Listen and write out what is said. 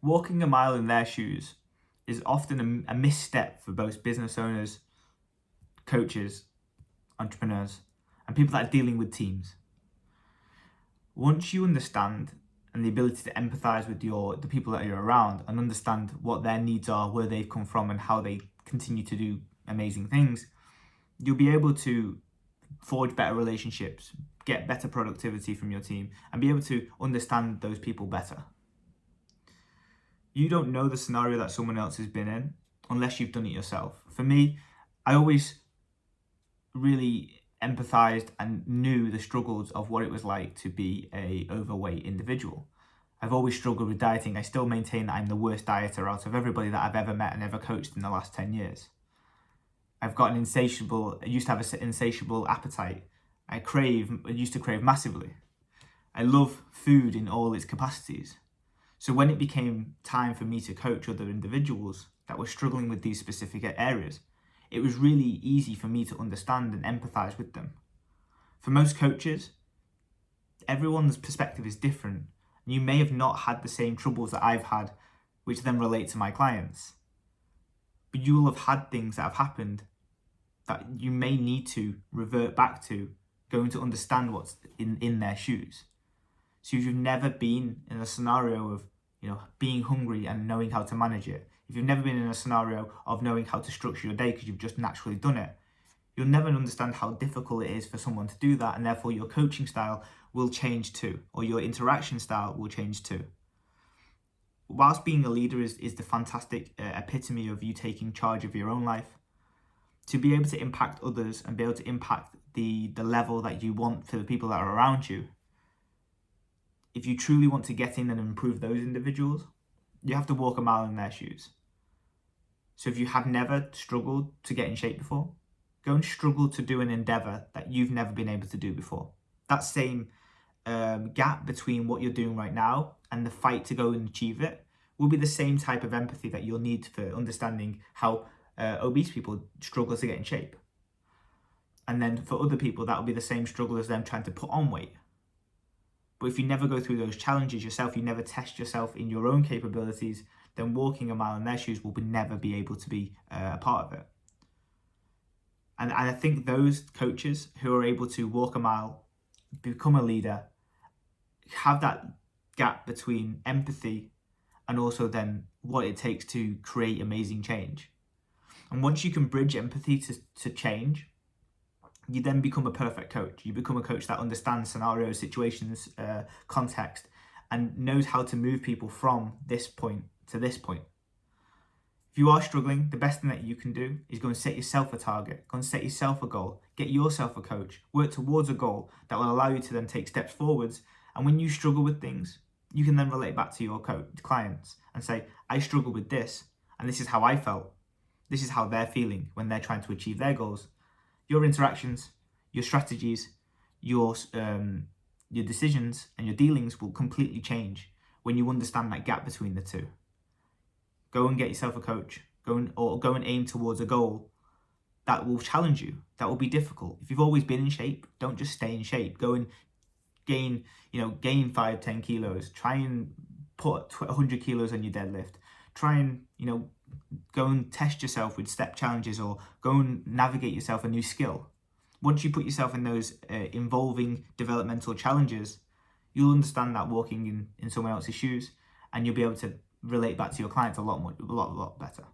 Walking a mile in their shoes is often a misstep for both business owners, coaches, entrepreneurs, and people that are dealing with teams. Once you understand and the ability to empathize with the people that you're around and understand what their needs are, where they've come from, and how they continue to do amazing things, you'll be able to forge better relationships, get better productivity from your team, and be able to understand those people better. You don't know the scenario that someone else has been in unless you've done it yourself. For me, I always really empathized and knew the struggles of what it was like to be a overweight individual. I've always struggled with dieting. I still maintain that I'm the worst dieter out of everybody that I've ever met and ever coached in the last 10 years. I used to have an insatiable appetite. I used to crave massively. I love food in all its capacities. So when it became time for me to coach other individuals that were struggling with these specific areas, it was really easy for me to understand and empathize with them. For most coaches, everyone's perspective is different. You may have not had the same troubles that I've had, which then relate to my clients. But you will have had things that have happened that you may need to revert back to, going to understand what's in their shoes. So if you've never been in a scenario of, being hungry and knowing how to manage it, if you've never been in a scenario of knowing how to structure your day because you've just naturally done it, you'll never understand how difficult it is for someone to do that, and therefore your coaching style will change too, or your interaction style will change too. Whilst being a leader is the fantastic epitome of you taking charge of your own life, to be able to impact others and be able to impact the level that you want for the people that are around you, if you truly want to get in and improve those individuals, you have to walk a mile in their shoes. So if you have never struggled to get in shape before, go and struggle to do an endeavor that you've never been able to do before. That same gap between what you're doing right now and the fight to go and achieve it will be the same type of empathy that you'll need for understanding how obese people struggle to get in shape. And then for other people, that will be the same struggle as them trying to put on weight. But if you never go through those challenges yourself, you never test yourself in your own capabilities, then walking a mile in their shoes will never be able to be a part of it. And I think those coaches who are able to walk a mile, become a leader, have that gap between empathy and also then what it takes to create amazing change. And once you can bridge empathy to change, you then become a perfect coach. You become a coach that understands scenarios, situations, context, and knows how to move people from this point to this point. If you are struggling, the best thing that you can do is go and set yourself a target, go and set yourself a goal, get yourself a coach, work towards a goal that will allow you to then take steps forwards. And when you struggle with things, you can then relate back to your clients and say, I struggle with this, and this is how I felt. This is how they're feeling when they're trying to achieve their goals. Your interactions, your strategies, your decisions and your dealings will completely change when you understand that gap between the two. Go and get yourself a coach. Go and aim towards a goal that will challenge you, that will be difficult. If you've always been in shape, don't just stay in shape. Go and gain 5-10 kilos. Try and put 100 kilos on your deadlift. Try and, go and test yourself with step challenges, or go and navigate yourself a new skill. Once you put yourself in those involving developmental challenges, you'll understand that walking in someone else's shoes, and you'll be able to relate back to your clients a lot better.